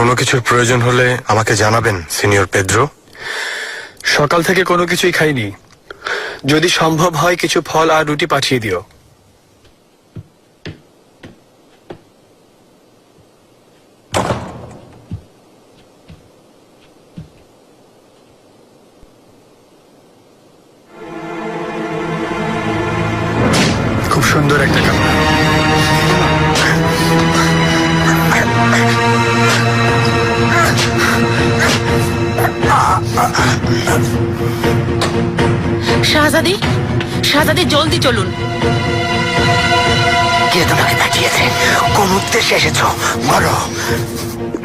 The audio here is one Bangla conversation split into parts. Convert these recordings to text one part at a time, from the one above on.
কোনো কিছুর প্রয়োজন হলে আমাকে জানাবেন সিনিয়র পেদ্রো। সকাল থেকে কোনো কিছুই খাইনি। যদি সম্ভব হয় কিছু ফল আর রুটি পাঠিয়ে দিও। খুব সুন্দর একটা কামরা। শাহজাদি, শাহজাদি জলদি চলুন। কে তোমাকে পাঠিয়েছে? কোন উদ্দেশ্যে এসেছো বলো।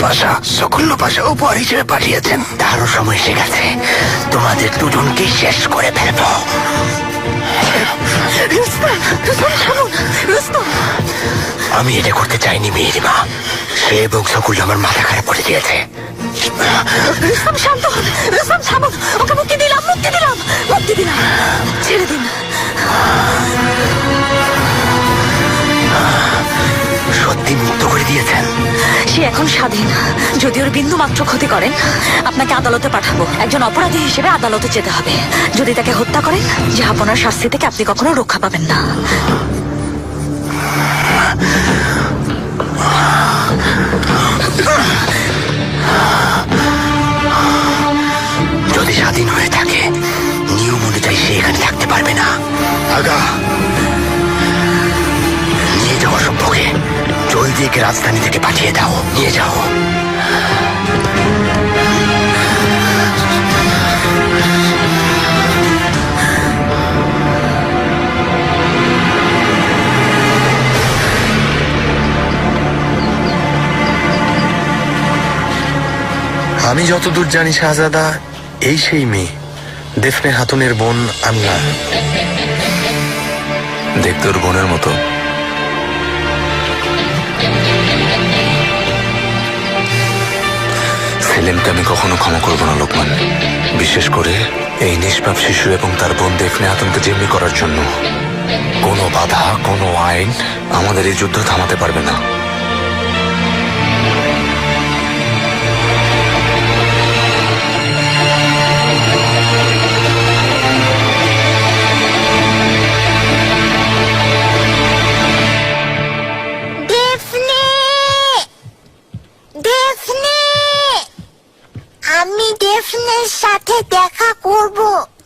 পাশা, সকল্য পাশা উপহার হিসেবে পাঠিয়েছেন। তারও সময় এসে গেছে, তোমাদের দুজনকে শেষ করে ফেলবো। আমি এটা করতে চাইনি মেয়েরিমা। সে এবং সকল আমার মাথা খারাপ করে দিয়েছে। শান্ত হন, থামুন। ওকে মুক্তি দিলাম, মুক্তি দিলাম, মুক্তি দিলাম। ছেড়ে দিন। সত্যি মুক্ত করে দিয়েছেন? সে এখন স্বাধীন। যদি ওর বিন্দু মাত্র ক্ষতি করেন, আপনাকে আদালতে পাঠাবো। একজন অপরাধী হিসেবে আদালতে যেতে হবে। যদি তাকে হত্যা করেন, জাহাপনার শাস্তি থেকে আপনি কখনো রক্ষা পাবেন না। যদি স্বাধীন হয়ে থাকে, নিয়ম অনুযায়ী সে এখানে থাকতে পারবে না। আগা, নিয়ে যাও অসভ্যকে। জলদি একে রাজধানী থেকে পাঠিয়ে দাও। নিয়ে যাও। আমি যতদূর জানি শাহজাদা, এই সেই মেয়ে, দেফনে হাতুনের বোন আন্না। দেখতে ওর বোনের মতো। সেলিমকে আমি কখনো ক্ষমা করবো না লোকমান, বিশেষ করে এই নিষ্পাপ শিশু এবং তার বোন দেফনে হাতুনকে জিম্মি করার জন্য। কোনো বাধা, কোনো আইন আমাদের এই যুদ্ধ থামাতে পারবে না। আমি ডেফনের সাথে দেখা করব।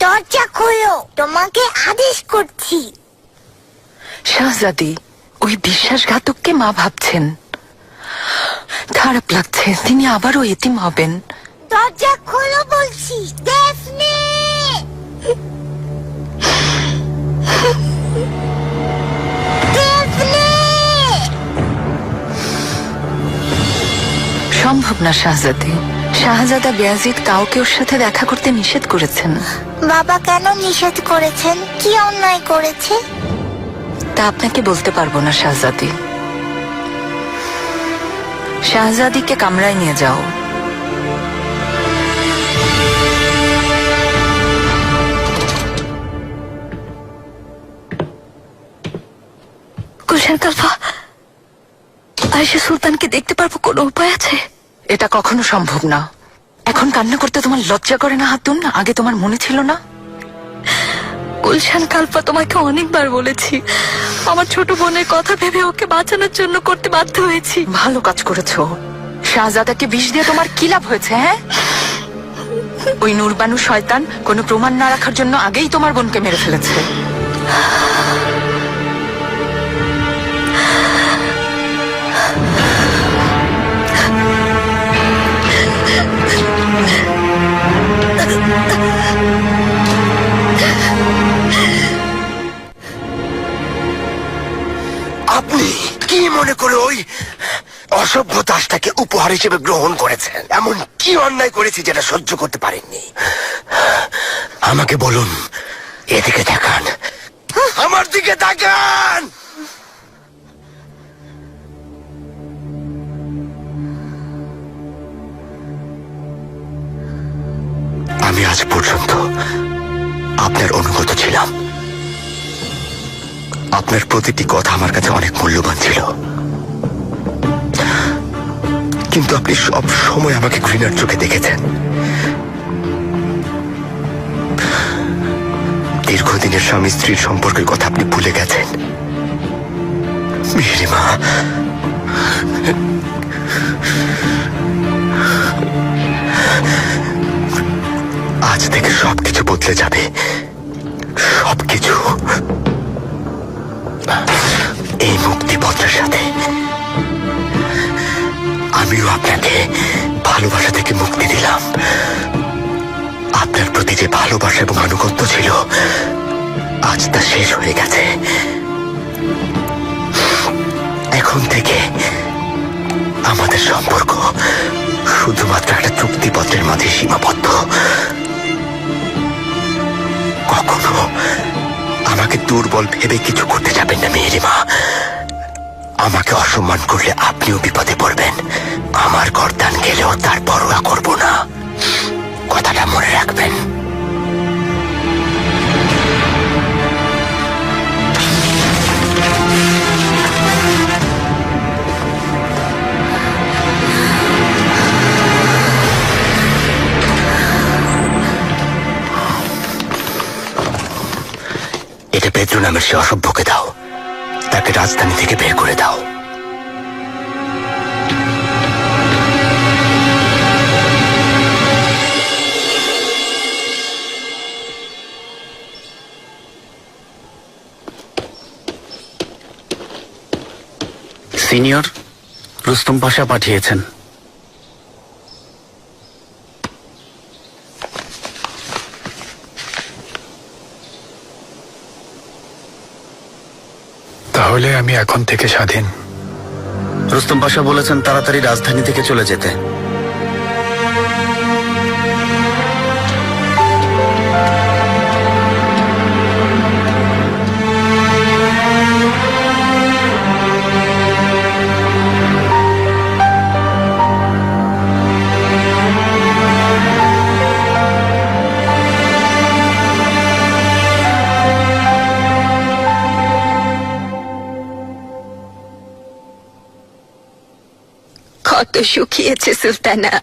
দরজা খোলো, তোমাকে আদেশ করছি। শাহজাদি, ওই বিশ্বাসঘাতককে মা ভাবছেন। খারাপ লাগছে, তিনি আবারও এতিম হবেন। দরজা খোলো বলছি। ডেফনে, সম্ভব না শাহজাদি। শাহজাদা বেয়াজিদ কাউকে ওর সাথে দেখা করতে নিষেধ করেছেন। বাবা কেন নিষেধ করেছেন? কি অন্যায় করেছে? তা আপনাকে বলতে পারবো না শাহজাদি। শাহজাদিকে কামরায় নিয়ে যাও। গুলশান কালফা, আয়েশা সুলতানকে দেখতে পারবো? কোনো উপায় আছে? এটা কখনো সম্ভব না। এখন কান্না করতে তোমার লজ্জা করে না হাতুন? আগে তোমার মনে ছিল না? গুলশান কালফা, তোমাকে অনেকবার বলেছি, আমার ছোট বোনের কথা ভেবে ওকে বাঁচানোর জন্য করতে বাধ্য হয়েছি। ভালো কাজ করেছো। শাহজাদাকে বিষ দিয়ে তোমার কি লাভ হয়েছে? হ্যাঁ, ওই নূরবানু শয়তান কোনো প্রমাণ না রাখার জন্য আগেই তোমার বোনকে মেরে ফেলেছে। আপনি কি মনে করে ওই অসভ্য দাসটাকে উপহার হিসেবে গ্রহণ করেছেন? এমন কি অন্যায় করেছি যেটা সহ্য করতে পারেননি? আমাকে বলুন। এদিকে তাকান, আমার দিকে তাকান। আমি আজ পর্যন্ত আপনার অনুগত ছিলাম। আপনার প্রতিটি কথা আমার কাছে অনেক মূল্যবান ছিল। কিন্তু আপনি সব সময় আমাকে ঘৃণার চোখে দেখেছেন। দীর্ঘদিনের স্বামী স্ত্রীর সম্পর্কের কথা আপনি ভুলে গেছেন। মিহিরিমা, আজ থেকে সবকিছু বদলে যাবে, সবকিছু। এই মুক্তিপত্রের সাথে আমিও আপনাকে ভালোবাসা থেকে মুক্তি দিলাম। আপনার প্রতি যে ভালোবাসা এবং আনুগত্য ছিল, আজ তা শেষ হয়ে গেছে। এখন থেকে আমাদের সম্পর্ক শুধুমাত্র একটা চুক্তিপত্রের মাঝে সীমাবদ্ধ। কখনো আমাকে দুর্বল ভেবে কিছু করতে যাবেন না মেহেরিমা। আমাকে অসম্মান করলে আপনিও বিপদে পড়বেন। আমার গর্দান গেলেও তার পরোয়া করব না, কথাটা মনে রাখবেন। এটা পেদ্রো নামের সে অসভ্যকে দাও, তাকে রাজধানী থেকে বের করে দাও। সিনিয়র, রুস্তম পাশা পাঠিয়েছেন। তাহলে আমি এখন থেকে স্বাধীন। রুস্তম পাশা বলেছেন তাড়াতাড়ি রাজধানী থেকে চলে যেতে। কত শুকিয়েছে সুলতানা,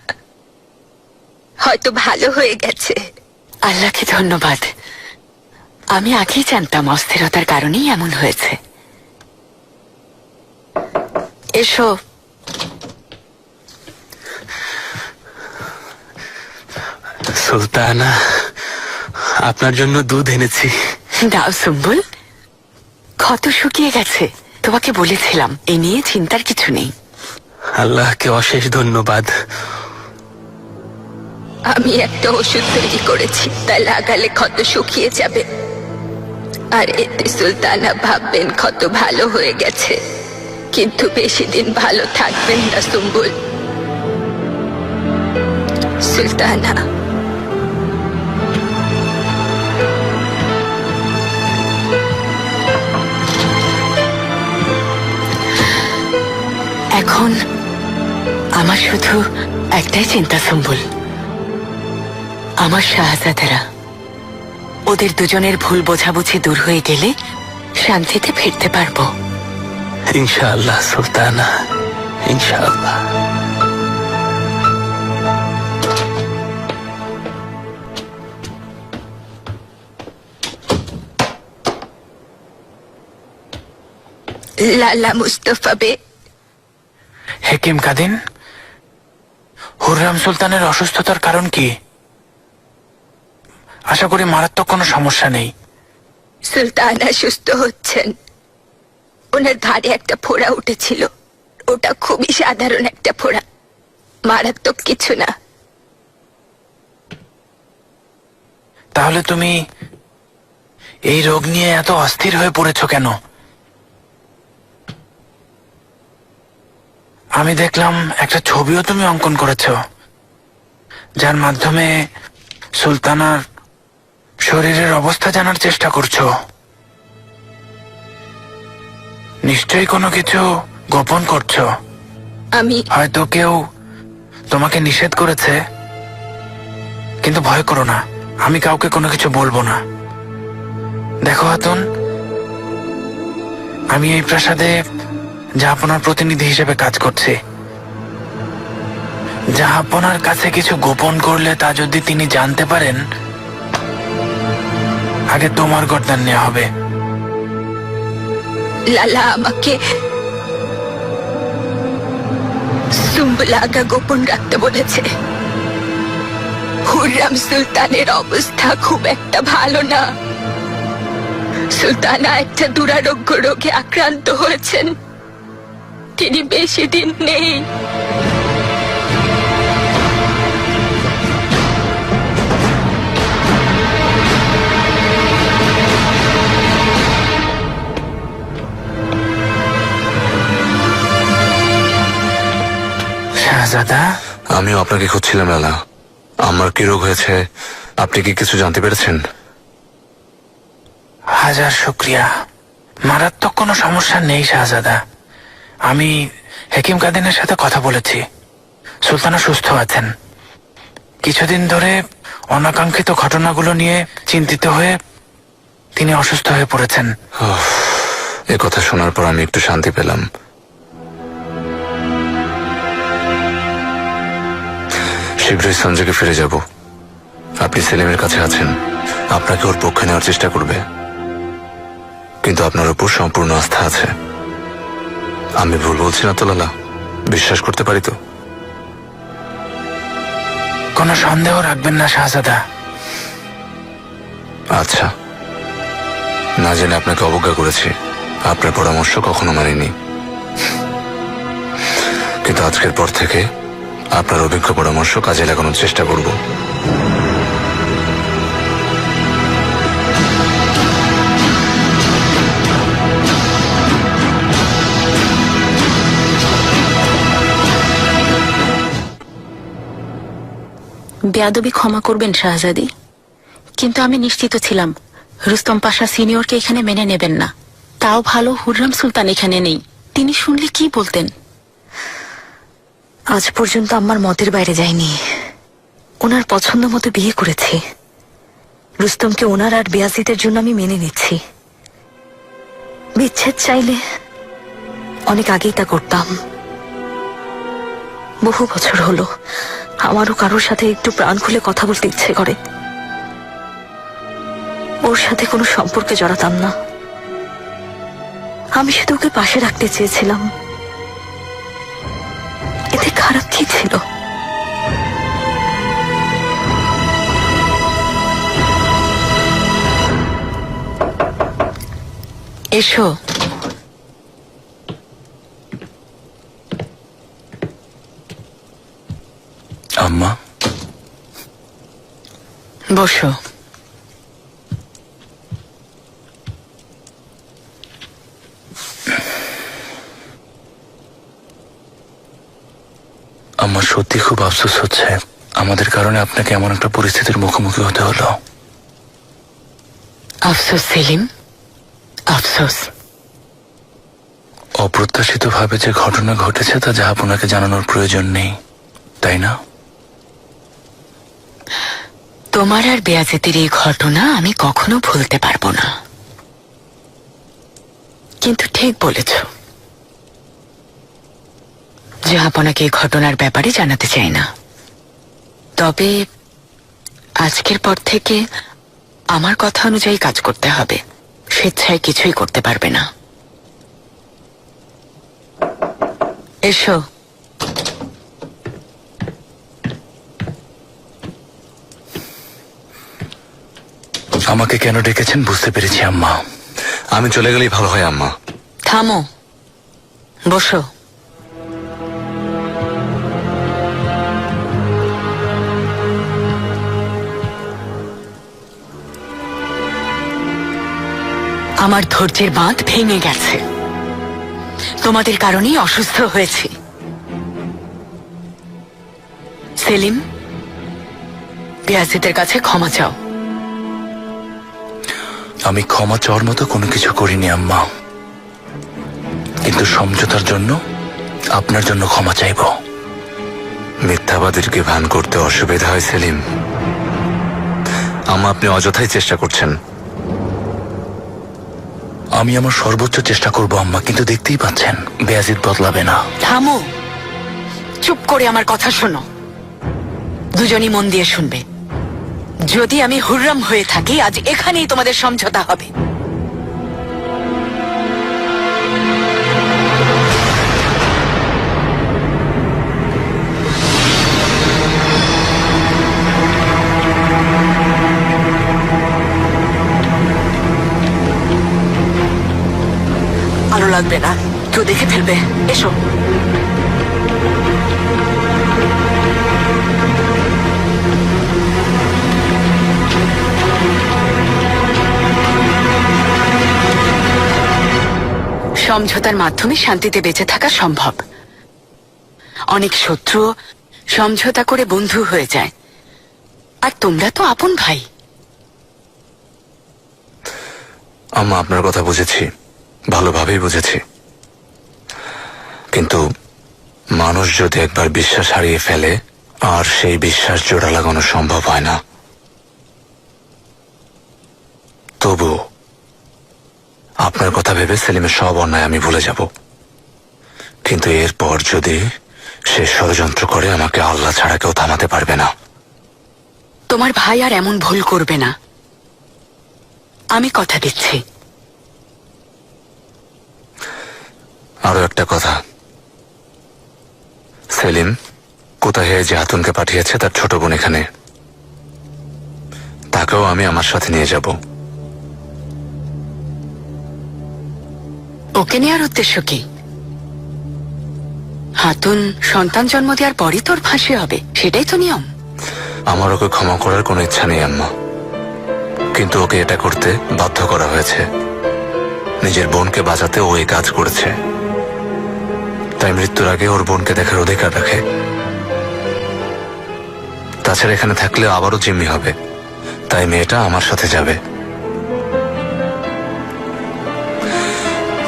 হয়তো ভালো হয়ে গেছে। আল্লাহকে ধন্যবাদ। আমি আগেই জানতাম অস্থিরতার কারণেই এমন হয়েছে। এসো। সুলতানা, আপনার জন্য দুধ এনেছি। দাও সুম্বুল। ক্ষত শুকিয়ে গেছে, তোমাকে বলেছিলাম এ নিয়ে চিন্তার কিছু নেই। আল্লাহকে অশেষ ধন্যবাদ। আমি একটা ওষুধ তৈরি করেছি, তা লাগালে ক্ষত শুকিয়ে যাবে, আর এতে সুলতানা ভাববেন ক্ষত ভালো হয়ে গেছে। কিন্তু বেশি দিন ভালো থাকবেন না সুম্বুল। সুলতানা, এখন আমার শুধু একটাই চিন্তা সুম্বুল, আমার শাহজাদারা, ওদের দুজনের ভুল বোঝাবুঝি দূর হয়ে গেলে শান্তিতে ফিরতে পারবো। ইনশাআল্লাহ সুলতানা, ইনশাআল্লাহ। লালা মুস্তফা বে। হেকিম কাদিন, হুররাম সুলতানের অসুস্থতার কারণ কি? আশা করি মারাত্মক কোনো সমস্যা নেই। সুলতানা সুস্থ হচ্ছেন। ওনার ঘাড়ে একটা ফোড়া উঠেছিল, ওটা খুবই সাধারণ একটা ফোড়া, মারাত্মক কিছু না। তাহলে তুমি এই রোগ নিয়ে এত অস্থির হয়ে পড়েছ কেন? আমি দেখলাম একটা ছবিও তুমি অঙ্কন করেছ, যার মাধ্যমে সুলতানার শরীরের অবস্থা জানার চেষ্টা করছো। নিশ্চয়ই কোনো কিছু গোপন করছো। আমি হয়তো কেউ তোমাকে নিষেধ করেছে, কিন্তু ভয় করো না, আমি কাউকে কোনো কিছু বলবো না। দেখো হাতুন, আমি এই প্রাসাদে জাহাপনার প্রতিনিধি হিসেবে কাজ করছি। জাহাপনার কাছে কিছু গোপন করলে তা যদি তিনি জানতে পারেন, আগে তোমার গর্দান নেওয়া হবে। লালা আমাকে সুম্বলাগা গোপন রাখতে বলেছে। হুররাম সুলতানের অবস্থা খুব একটা ভালো না। সুলতানা একটা দুরারোগ্য রোগে আক্রান্ত হয়েছেন, তিনি বেশি দিন নেই। শাহজাদা, আমিও আপনাকে খুঁজছিলাম লালা। আমার কি রোগ হয়েছে আপনি কি কিছু জানতে পেরেছেন? হাজার শুক্রিয়া। মারাত্মক কোনো সমস্যা নেই শাহজাদা। আমি হেকিম কাদিনের সাথে কথা বলেছি, সুলতানা সুস্থ আছেন। কিছুদিন ধরে অনাকাঙ্ক্ষিত ঘটনাগুলো নিয়ে চিন্তিত হয়ে তিনি অসুস্থ হয়ে পড়েছেন। এ কথা শোনার পর আমি একটু শান্তি পেলাম। শীঘ্রই সঞ্জয়কে ফিরে যাব। আপনি সেলিমের কাছে আছেন, আপনাকে ওর পক্ষে নেওয়ার চেষ্টা করবে, কিন্তু আপনার উপর সম্পূর্ণ আস্থা আছে। আমি ভুল বলছি না তো লালা? বিশ্বাস করতে পারি তো? কোনো সন্দেহ রাখবেন না শাহজাদা। আচ্ছা, না জেনে আপনাকে অবজ্ঞা করেছি, আপনার পরামর্শ কখনো মানিনি, কিন্তু আজকের পর থেকে আপনার অভিজ্ঞ পরামর্শ কাজে লাগানোর চেষ্টা করব। বেয়াদবি ক্ষমা করবেন শাহজাদি, কিন্তু আমি নিশ্চিত ছিলাম রুস্তম পাশা সিনিয়রকে এখানে মেনে নেবেন না। তাও ভালো হুররাম সুলতান এখানে নেই, তিনি শুনলে কি বলতেন? আজ পর্যন্ত আমার মতের বাইরে যায়নি। ওনার পছন্দ মতো বিয়ে করেছি। রুস্তমকে ওনার আর বেয়াজিদের জন্য আমি মেনে নিচ্ছি। বিচ্ছেদ চাইলে অনেক আগেই তা করতাম। বহু বছর হলো আমারও কারোর সাথে একটু প্রাণ খুলে কথা বলতে ইচ্ছে করে। ওর সাথে কোনো সম্পর্কে জড়াতাম না। আমি শুধু ওকে পাশে রাখতে চেয়েছিলাম। এতে খারাপ কি ছিল? এসো। আম্মা, বসো। আমার সত্যি খুব আফসোস হচ্ছে আমাদের কারণে আপনাকে এমন একটা পরিস্থিতির মুখোমুখি হতে হলো। আফসোস সেলিম, আফসোস। অপ্রত্যাশিতভাবে যে ঘটনা ঘটেছে তা যা আপনাকে জানানোর প্রয়োজন নেই, তাই না? তোমার আর বেয়াজিতের এই ঘটনা আমি কখনো ভুলতে পারবো না, কিন্তু ঠিক বলেছ, জাহাপনাকে এই ঘটনার ব্যাপারে জানাতে চাই না। তবে আজকের পর থেকে আমার কথা অনুযায়ী কাজ করতে হবে, স্বেচ্ছায় কিছুই করতে পারবে না। এসো। আমাকে কেন ডেকেছেন বুঝতে পেরেছি আম্মা। আমি চলে গেলেই ভালো হয় আম্মা। থামো, বসো। আমার ধৈর্যের বাঁধ ভেঙে গেছে, তোমাদের কারণেই অসুস্থ হয়েছি। সেলিম, বেয়াজিদের কাছে ক্ষমা চাও। আমি ক্ষমা চাওয়ার মতো কোনো কিছু করিনি আম্মা, কিন্তু সমঝোতার জন্য আপনার জন্য ক্ষমা চাইব। মিথ্যাবাদীকে ভান করতে অসুবিধা হয় সেলিম। আম্মা, আপনি অযথাই চেষ্টা করছেন। আমি আমার সর্বোচ্চ চেষ্টা করব আম্মা, কিন্তু দেখতেই পাচ্ছেন বেয়াজিদ বদলাবে না। থামো, চুপ করে আমার কথা শোনো। দুজনই মন দিয়ে শুনবে। যদি আমি হুররাম হয়ে থাকি, আজ এখানেই তোমাদের সমঝোতা হবে। আলো লাগবে না, কেউ দেখে ফেলবে। এসো। সমঝোতার মাধ্যমে শান্তিতে বেঁচে থাকা সম্ভব। অনেক শত্রু সমঝোতা করে বন্ধু হয়ে যায়, আর তোমরা তো আপন ভাই। আম্মা, আপনার কথা বুঝেছি, ভালোভাবেই বুঝেছি, কিন্তু মানুষ যদি একবার বিশ্বাস হারিয়ে ফেলে আর সেই বিশ্বাস জোড়া লাগানো সম্ভব হয় না, তবু আপনার কথা ভেবে সেলিমের সব অন্যায় আমি ভুলে যাব। কিন্তু এরপর যদি সে ষড়যন্ত্র করে, আমাকে আল্লাহ ছাড়া কেউ থামাতে পারবে না। তোমার ভাই আর এমন ভুল করবে না, আমি কথা দিচ্ছি। আরো একটা কথা, সেলিম কোথায় যে হাতুনকে পাঠিয়েছে তার ছোট বোন এখানে, তাকেও আমি আমার সাথে নিয়ে যাব। ওকে নেওয়ার উদ্দেশ্য কি? হাতুন সন্তান জন্ম দেওয়ার পরই তোর ফাঁসি হবে, সেটাই তো নিয়ম। আমার ওকে ক্ষমা করার কোনো ইচ্ছা নেই আম্মা, কিন্তু ওকে এটা করতে বাধ্য করা হয়েছে। নিজের বোনকে বাঁচাতে ও এই কাজ করেছে, তাই মৃত্যুর আগে ওর বোনকে দেখার অধিকার রাখে। তাছাড়া এখানে থাকলে আবারও জিম্মি হবে, তাই মেয়েটা আমার সাথে যাবে।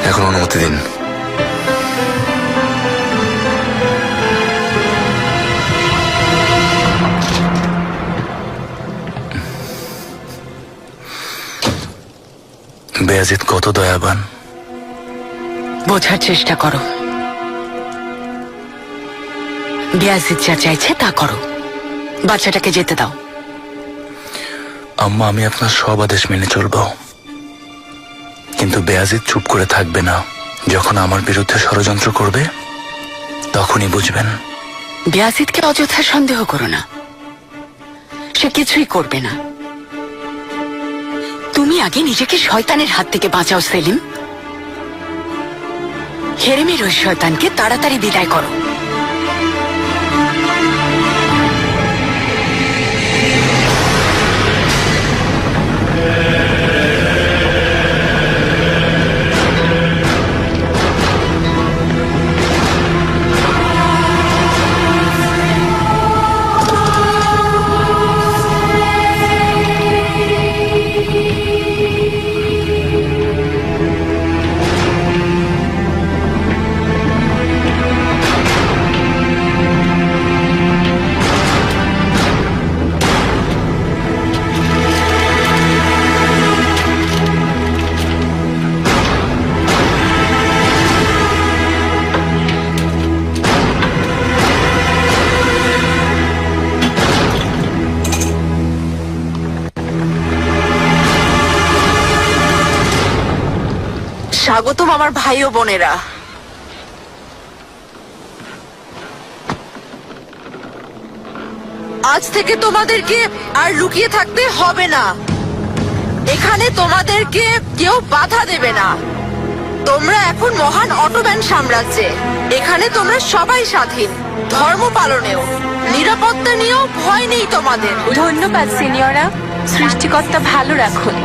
এখন অনুমতি দিন। বেয়াজিদ কত দয়াবান, বোঝার চেষ্টা করো। বিয়াজিদ যা চাইছে তা করো, বাচ্চাটাকে যেতে দাও। আম্মা, আমি আপনার সব আদেশ মেনে চলব, কিন্তু বেয়াজিদ চুপ করে থাকবে না। যখন আমার বিরুদ্ধে ষড়যন্ত্র করবে, তখনই বুঝবেন। বিয়াজিদকে অযথা সন্দেহ করো না, সে কিছুই করবে না। তুমি আগে নিজেকে শয়তানের হাত থেকে বাঁচাও সেলিম। হেরেমের ওই শয়তানকে তাড়াতাড়ি বিদায় করো। স্বাগতম আমার ভাই ও বোনেরা। আজ থেকে তোমাদেরকে আর লুকিয়ে থাকতে হবে না। এখানে তোমাদেরকে কেউ বাধা দেবে না। তোমরা এখন মহান অটোম্যান সাম্রাজ্যে। এখানে তোমরা সবাই স্বাধীন, ধর্ম পালনেও, নিরাপত্তা নিয়েও ভয় নেই তোমাদের। ধন্যবাদ সিনিয়রা, সৃষ্টিকর্তা ভালো রাখুন।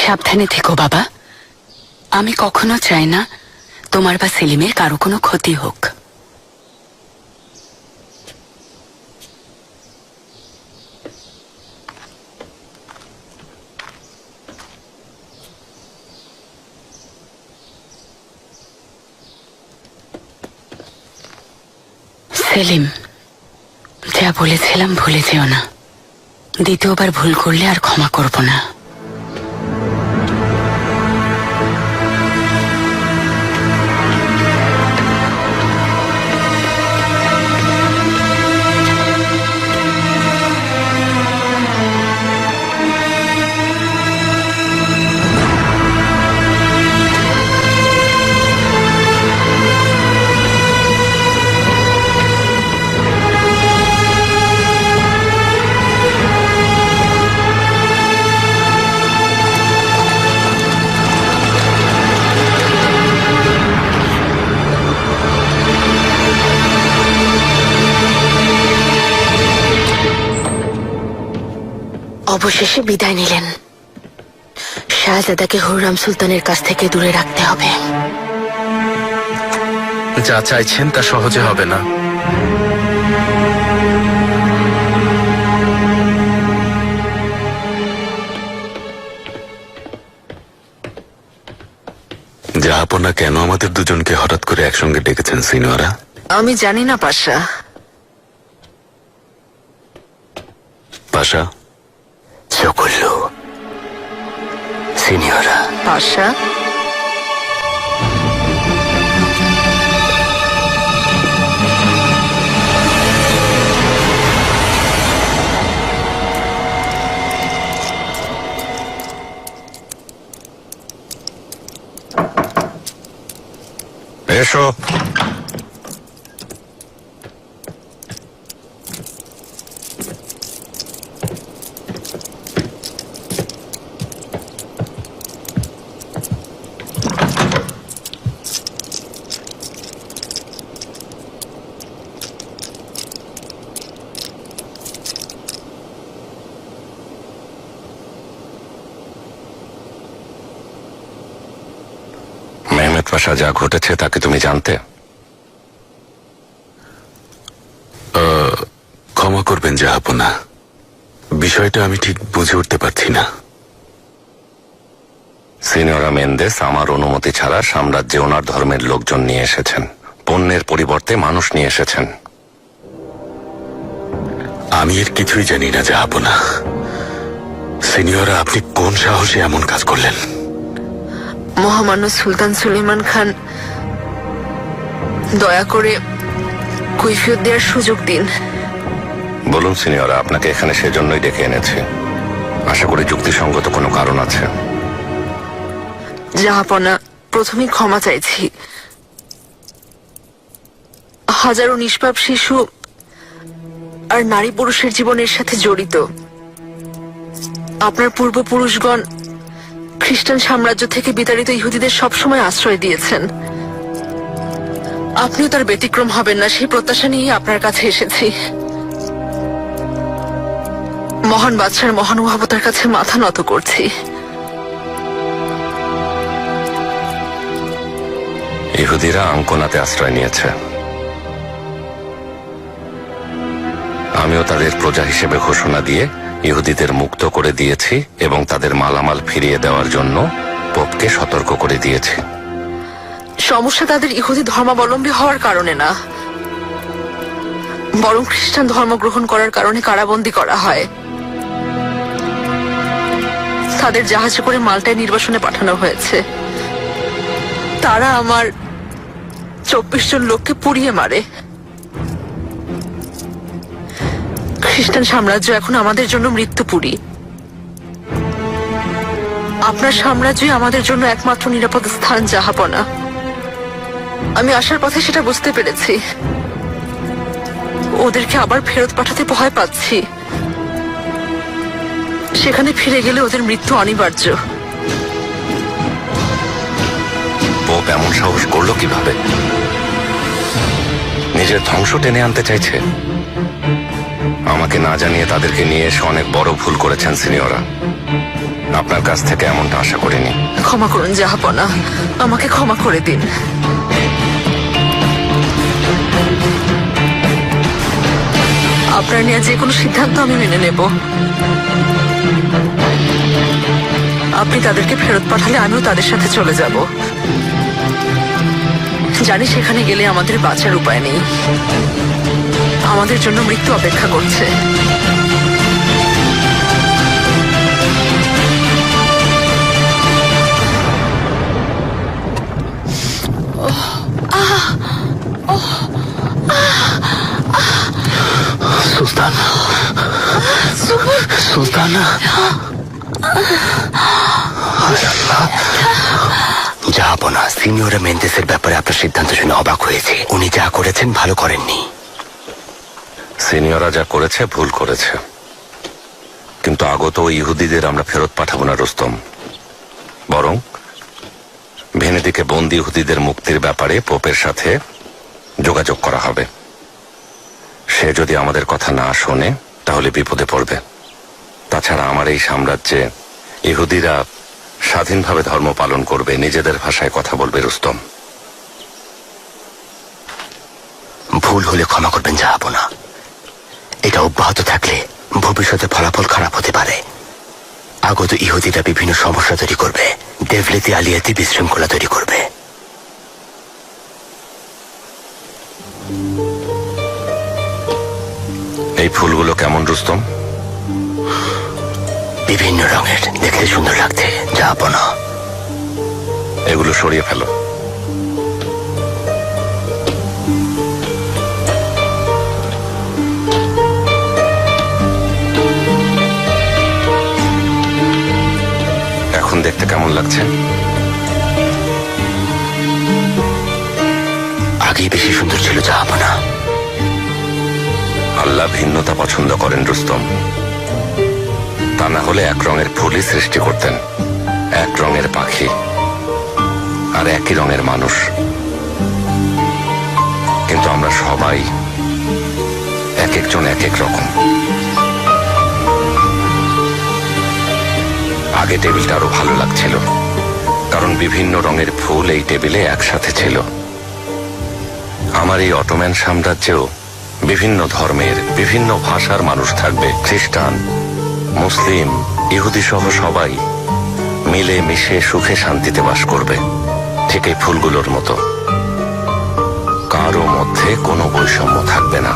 সাবধানে থেকো বাবা। আমি কখনো চাই না তোমার বা সেলিমের কারো কোনো ক্ষতি হোক। সেলিম, যা বলেছিলাম ভুলে যেও না। দ্বিতীয়বার ভুল করলে আর ক্ষমা করব না। অবশেষে বিদায় নিলেন। শাহজাদাকে হুররাম সুলতানের কাছ থেকে দূরে রাখতে হবে। যা চাইছেন তা সহজে হবে না। জাহাপনা কেন আমাদের দুজনকে হঠাৎ করে একসঙ্গে ডেকেছেন সিনিয়রা? আমি জানি না পাশা। পাশা চকুল্লু, সিনিয়রা, পাশা, এসো। মেহমেদ পাশা, যা ঘটেছে তাকে তুমি জানতে? ক্ষমা করবেন জাহাপনা, বিষয়টা আমি ঠিক বুঝে উঠতে পারছি না। সিনিয়রা মেন্দেস আমার অনুমতি ছাড়া সাম্রাজ্যে ওনার ধর্মের লোকজন নিয়ে এসেছেন। পণ্যের পরিবর্তে মানুষ নিয়ে এসেছেন। আমি এর কিছুই জানি না জাহাপনা। সিনিয়রা, আপনি কোন সাহসে এমন কাজ করলেন? মহামান্য সুলতান সুলেমান খান, দয়া করে কৈফিয়ত দেওয়ার সুযোগ দিন। বলুন সিনিয়রা, আপনাকে এখানে সেজন্যই ডেকে এনেছি। আশা করি যুক্তিসঙ্গত কোনো কারণ আছে। জাহাপনা, প্রথমেই ক্ষমা চাইছি। হাজারো নিষ্পাপ শিশু আর নারী পুরুষের জীবনের সাথে জড়িত। আপনার পূর্বপুরুষগণ খ্রিস্টান সাম্রাজ্য থেকে বিতাড়িত ইহুদিদের সবসময় আশ্রয় দিয়েছেন। আপনিও তার ব্যতিক্রম হবেন না, সেই প্রত্যাশা নিয়ে আপনার কাছে এসেছি। মহান বাদশার মহানুভবতার কাছে মাথা নত করছি। ইহুদিরা আঙ্কোনাতে আশ্রয় নিয়েছে। আমিও তাদের প্রজা হিসেবে ঘোষণা দিয়ে ইহুদিদের মুক্ত করে দিয়েছি এবং তাদের মালামাল ফিরিয়ে দেওয়ার জন্য পোপকে সতর্ক করে দিয়েছি। সমস্যা তাদের ইহুদি ধর্মাবলম্বী হওয়ার কারণে না, বরং খ্রিস্টান ধর্ম গ্রহণ করার কারণে কারাবন্দী করা হয়। তাদের জাহাজে করে মাল্টায় নির্বাসনে পাঠানো হয়েছে। তারা আমার 24 জন লোককে পুড়িয়ে মারে। খ্রিস্টান সাম্রাজ্য এখন আমাদের জন্য মৃত্যুপুরী। আপনার সাম্রাজ্যই আমাদের জন্য একমাত্র নিরাপদ স্থান, জাহাপনা। আমি আসার পথে সেটা বুঝতে পেরেছি। ওদেরকে আবার ফেরত পাঠাতে ভয় পাচ্ছি। সেখানে ফিরে গেলে ওদের মৃত্যু অনিবার্য। পোপ এমন সাহস করলো কিভাবে? নিজের ধ্বংস টেনে আনতে চাইছে। আমাকে না জানিয়ে তাদেরকে নিয়ে এসে অনেক বড় ভুল করেছেন সিনিয়রা। আপনার কাছ থেকে এমনটা আশা করিনি। ক্ষমা করুন জাহাপনা, আমাকে ক্ষমা করে দিন। আপনার নেওয়া যে কোনো সিদ্ধান্ত আমি মেনে নেব। আপনি তাদেরকে ফেরত পাঠালে আমিও তাদের সাথে চলে যাব। জানি সেখানে গেলে আমাদের বাঁচার উপায় নেই, আমাদের জন্য মৃত্যু অপেক্ষা করছে। সুলতান, সুলতান, জাহাপনা, সিনিয়র মেন্দেসের ব্যাপারে আপনার সিদ্ধান্ত শুনে অবাক হয়েছে। উনি যা করেছেন ভালো করেননি। সিনিয়ররা যা করেছে ভুল করেছে, কিন্তু আগত ইহুদিদের আমরা ফেরত পাঠাবো না রুস্তম। বরং ভেনেদিকে বন্দি ইহুদিদের মুক্তির ব্যাপারে পোপের সাথে যোগাযোগ করা হবে। সে যদি আমাদের কথা না শোনে তাহলে বিপদে পড়বে। তাছাড়া আমার এই সাম্রাজ্যে ইহুদিরা স্বাধীনভাবে ধর্ম পালন করবে, নিজেদের ভাষায় কথা বলবে রুস্তম। ভুল হলে ক্ষমা করবেন জাহাপনা। এটা অব্যাহত থাকলে ভবিষ্যতে ফলাফল খারাপ হতে পারে। আগত ইহুদিরা বিভিন্ন সমস্যা তৈরি করবে, দেভলেতি আলিয়াতি বিশৃঙ্খলা তৈরি করবে। এই ফুলগুলো কেমন রুস্তম? বিভিন্ন রঙের, দেখতে সুন্দর লাগছে জাহাপনা। এগুলো সরিয়ে ফেলো। এখন দেখতে কেমন লাগছে? আগেই বেশি সুন্দর ছিল জাহাপনা। আল্লাহ ভিন্নতা পছন্দ করেন রুস্তম। তা না হলে এক রঙের ফুলই সৃষ্টি করতেন, এক রঙের পাখি আর একই রঙের মানুষ। কিন্তু আমরা সবাই এক একজন এক এক রকম। আগে টেবিলটা আরো ভালো লাগছিল, কারণ বিভিন্ন রঙের ফুল এই টেবিলে একসাথে ছিল। আমার এই অটোম্যান সাম্রাজ্যেও বিভিন্ন ধর্মের, বিভিন্ন ভাষার মানুষ থাকবে। খ্রিস্টান, মুসলিম, ইহুদি সহ সবাই মিলে মিশে সুখে শান্তিতে বাস করবে, ঠিক এই ফুলগুলোর মতো। কারো মধ্যে কোনো বৈষম্য থাকবে না।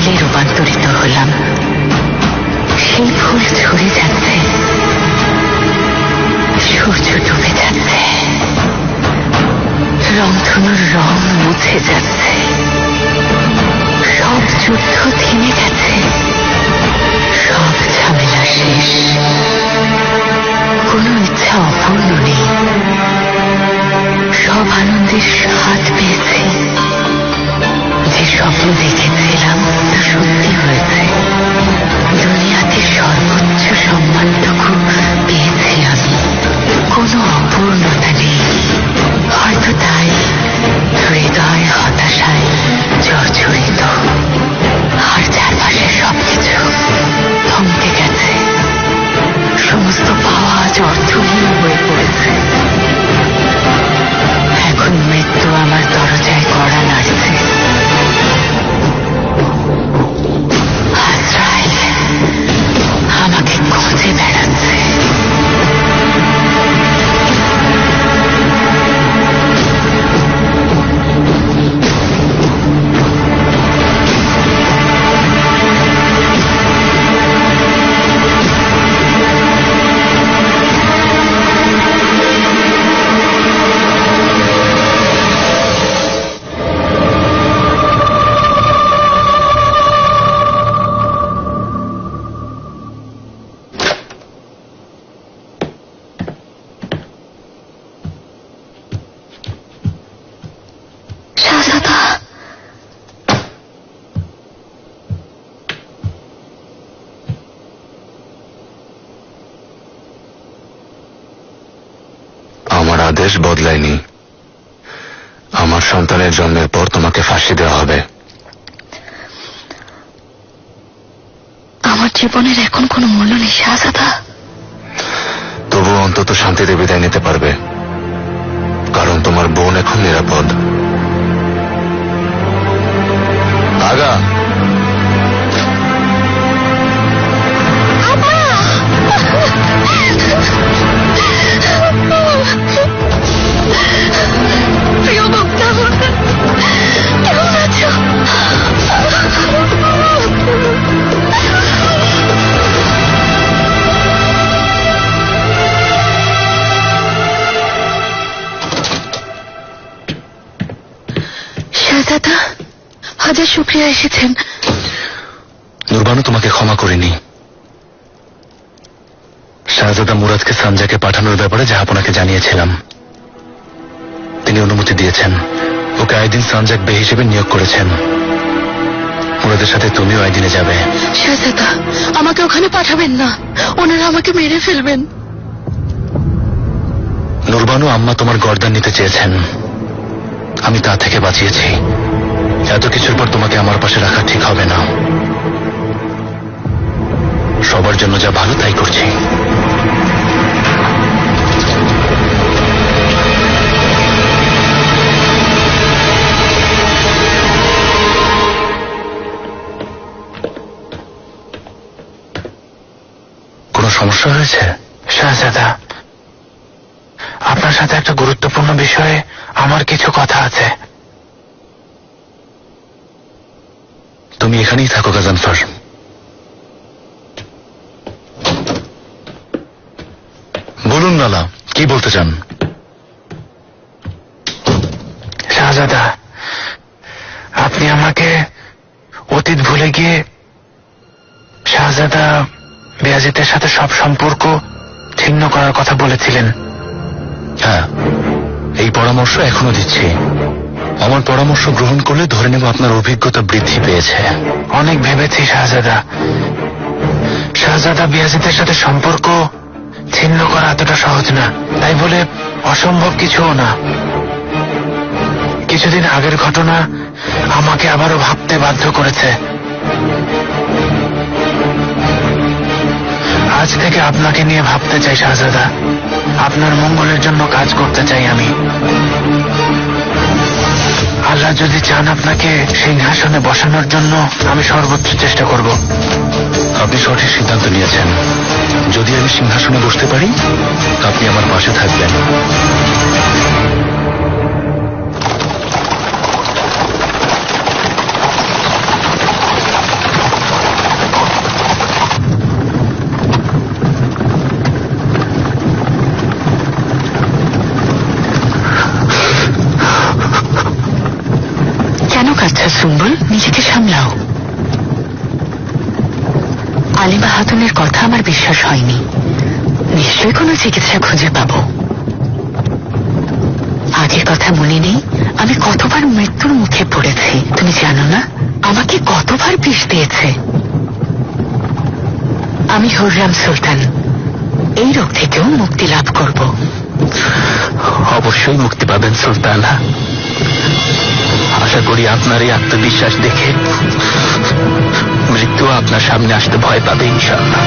ফুলে রূপান্তরিত হলাম। সেই ফুল ঝরে যাচ্ছে, সূর্য ডুবে যাচ্ছে, রংধনুর রং মুছে যাচ্ছে, সব যুদ্ধ থেমে গেছে, সব ঝামেলা শেষ, কোনো ইচ্ছা অপূর্ণ নেই, সব আনন্দের স্বাদ পেয়েছি। যে স্বপ্ন দেখেছিলাম তা সত্যি হয়েছে, দুনিয়াতে সর্বোচ্চ সম্মানটুকু পেয়েছি আমি। কোনো অপূর্ণতা নেই, হয়তো তাই হৃদয় হতাশায় জর্জরিত, আর চারপাশে সবকিছু থমকে গেছে, সমস্ত পাওয়া আজ অর্থহীন হয়ে পড়েছে। এখন মৃত্যু আমার দরজায় কড়া নাড়ছে, আজরাইল আমাকে খুঁজে বেড়াচ্ছে। শাহজাদা, আমার আদেশ বদলায়নি। আমার সন্তানের জন্মের পর তোমাকে ফাঁসি দেওয়া হবে। আমার জীবনের এখন কোনো মূল্য নেই শাহজাদা। তবু অন্তত শান্তিতে বিদায় নিতে পারবে, কারণ তোমার বোন এখন নিরাপদ। আগা প্রিয় ভক্তা, কেমন আছো? শাহজাদা, হাজার শুক্রিয়া এসেছেন। নুরবানু তোমাকে ক্ষমা করিনি। শাহজাদা মুরাদকে সানজাকে পাঠানোর ব্যাপারে জাহাপনাকে জানিয়েছিলাম, তিনি অনুমতি দিয়েছেন। ওকে আইদিন সানজাক বে হিসেবে নিয়োগ করেছেন। মুরাদের সাথে তুমিও আইদিনে যাবে। শাহজাদা, আমাকে ওখানে পাঠাবেন না, ওনারা আমাকে মেরে ফেলবেন। নুরবানু আম্মা তোমার গর্দান নিতে চেয়েছেন, আমি তা থেকে বাঁচিয়েছি। এত কিছুর পর তোমাকে আমার পাশে রাখা ঠিক হবে না। সবার জন্য যা ভালো তাই করছি। কোনো সমস্যা হয়েছে? শাহজাদা, আপনার সাথে একটা গুরুত্বপূর্ণ বিষয়ে আমার কিছু কথা আছে। তুমি এখানেই থাকো গাজানফার। বলুন নালা, কি বলতে চান? শাহজাদা, আপনি আমাকে অতীত ভুলে গিয়ে শাহজাদা বেয়াজিতের সাথে সব সম্পর্ক ছিন্ন করার কথা বলেছিলেন। হ্যাঁ, এই পরামর্শ এখনো দিচ্ছি। আমার পরামর্শ গ্রহণ করলে ধরে নেব আপনার অভিজ্ঞতা বৃদ্ধি পেয়েছে। অনেক ভেবেছি শাহজাদা। শাহজাদা বেয়াজিতের সাথে সম্পর্ক ছিন্ন করা এতটা সহজ না, তাই বলে অসম্ভব কিছুও না। কিছুদিন আগের ঘটনা আমাকে আবারও ভাবতে বাধ্য করেছে। আজ থেকে আপনাকে নিয়ে ভাবতে চাই শাহজাদা। আপনার মঙ্গলের জন্য কাজ করতে চাই আমি। আল্লাহ যদি চান আপনাকে সিংহাসনে বসানোর জন্য আমি সর্বোচ্চ চেষ্টা করব। আপনি সঠিক সিদ্ধান্ত নিয়েছেন। যদি আমি সিংহাসনে বসতে পারি, আপনি আমার পাশে থাকবেন। আচ্ছা সুম্বুল, নিজেকে সামলাও। আলিমা হাতুনের কথা আমার বিশ্বাস হয়নি। নিশ্চয়ই কোনো চিকিৎসা খুঁজে পাবো। আগের কথা মনে নেই আমি কতবার মৃত্যুর মুখে পড়েছি? তুমি জানো না আমাকে কতবার বিষ দিয়েছে? আমি হুররাম সুলতান এই রোগ থেকেও মুক্তি লাভ করব। অবশ্যই মুক্তি পাবেন সুলতানা। আশা করি আপনার এই আত্মবিশ্বাস দেখে মৃত্যু আপনার সামনে আসতে ভয় পাবে ইনশাআল্লাহ।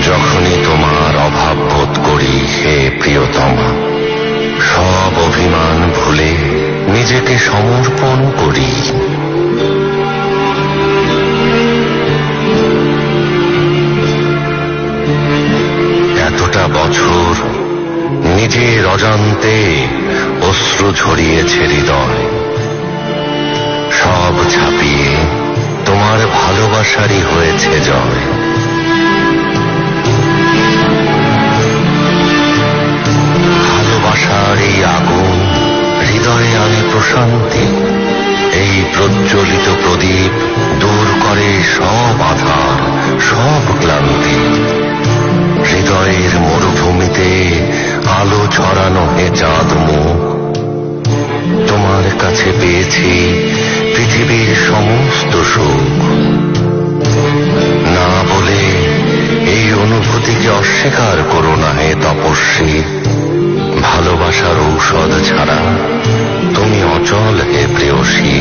যখনই তোমার অভাব বোধ করি হে প্রিয়তমা, সব অভিমান ভুলে নিজেকে সমর্পণ করি। এতটা বছর নিজের অজান্তে অশ্রু ঝরিয়েছে হৃদয়, সব ছাপিয়ে তোমার ভালোবাসারই হয়েছে জয়। ভালোবাসার এই আগুন হৃদয়ে আনে প্রশান্তি। এই প্রজ্বলিত প্রদীপ দূর করে সব আধার, সব ক্লান্তি। হৃদয়ের মরুভূমিতে আলো ছড়ানো হে চাঁদ মুখ। তোমার কাছে পেয়েছি পৃথিবীর সমস্ত সুখ। না বলে এই অনুভূতিকে অস্বীকার করো না হে তপস্বী। ভালোবাসার ঔষধ ছাড়া তুমি অচল হে প্রেয়সী।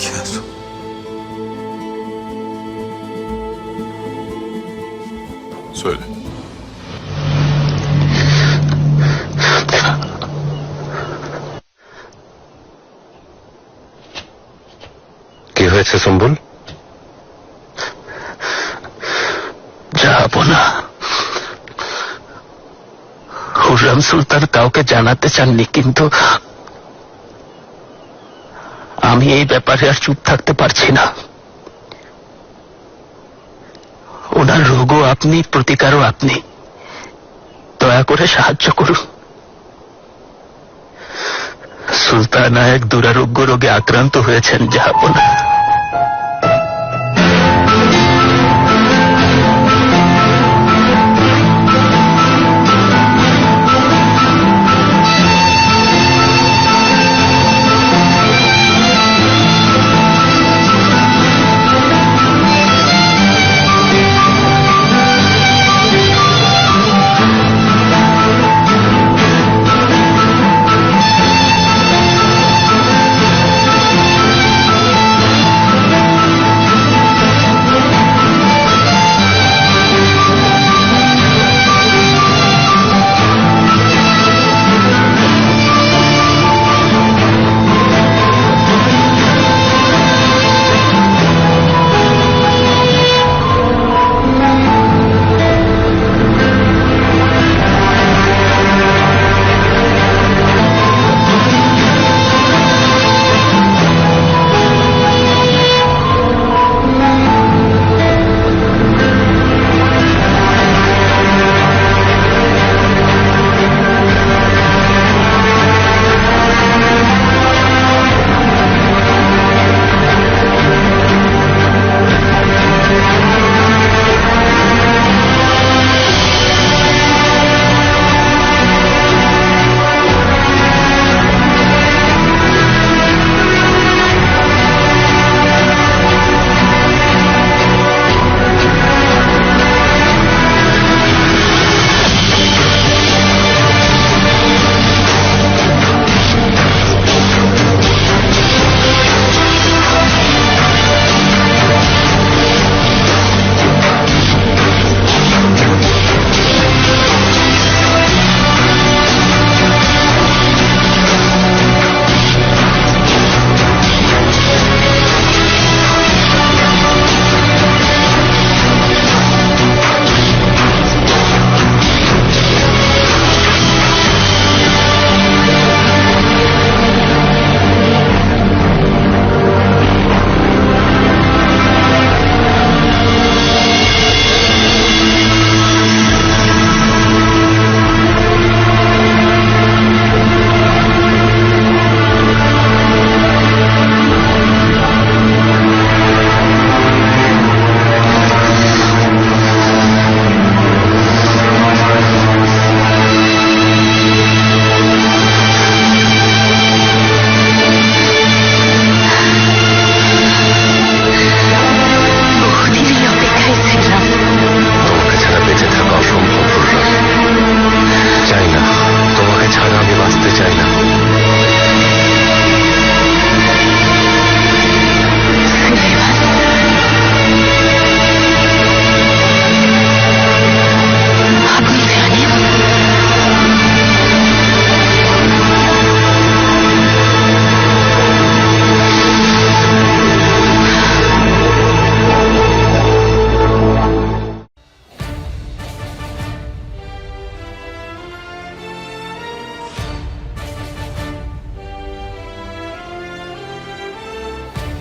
হünkâr। Söyle. কি হয়েছে সম্বল? যাবো না। হুররাম সুলতান কাউকে জানাতে চাননি, কিন্তু আমি এই ব্যাপারে আর চুপ থাকতে পারছি না। ওনার রোগও আপনি, প্রতিকারও আপনি। দয়া করে সাহায্য করুন। সুলতানা এক দুরারোগ্য রোগে আক্রান্ত হয়েছেন জাহাপনা।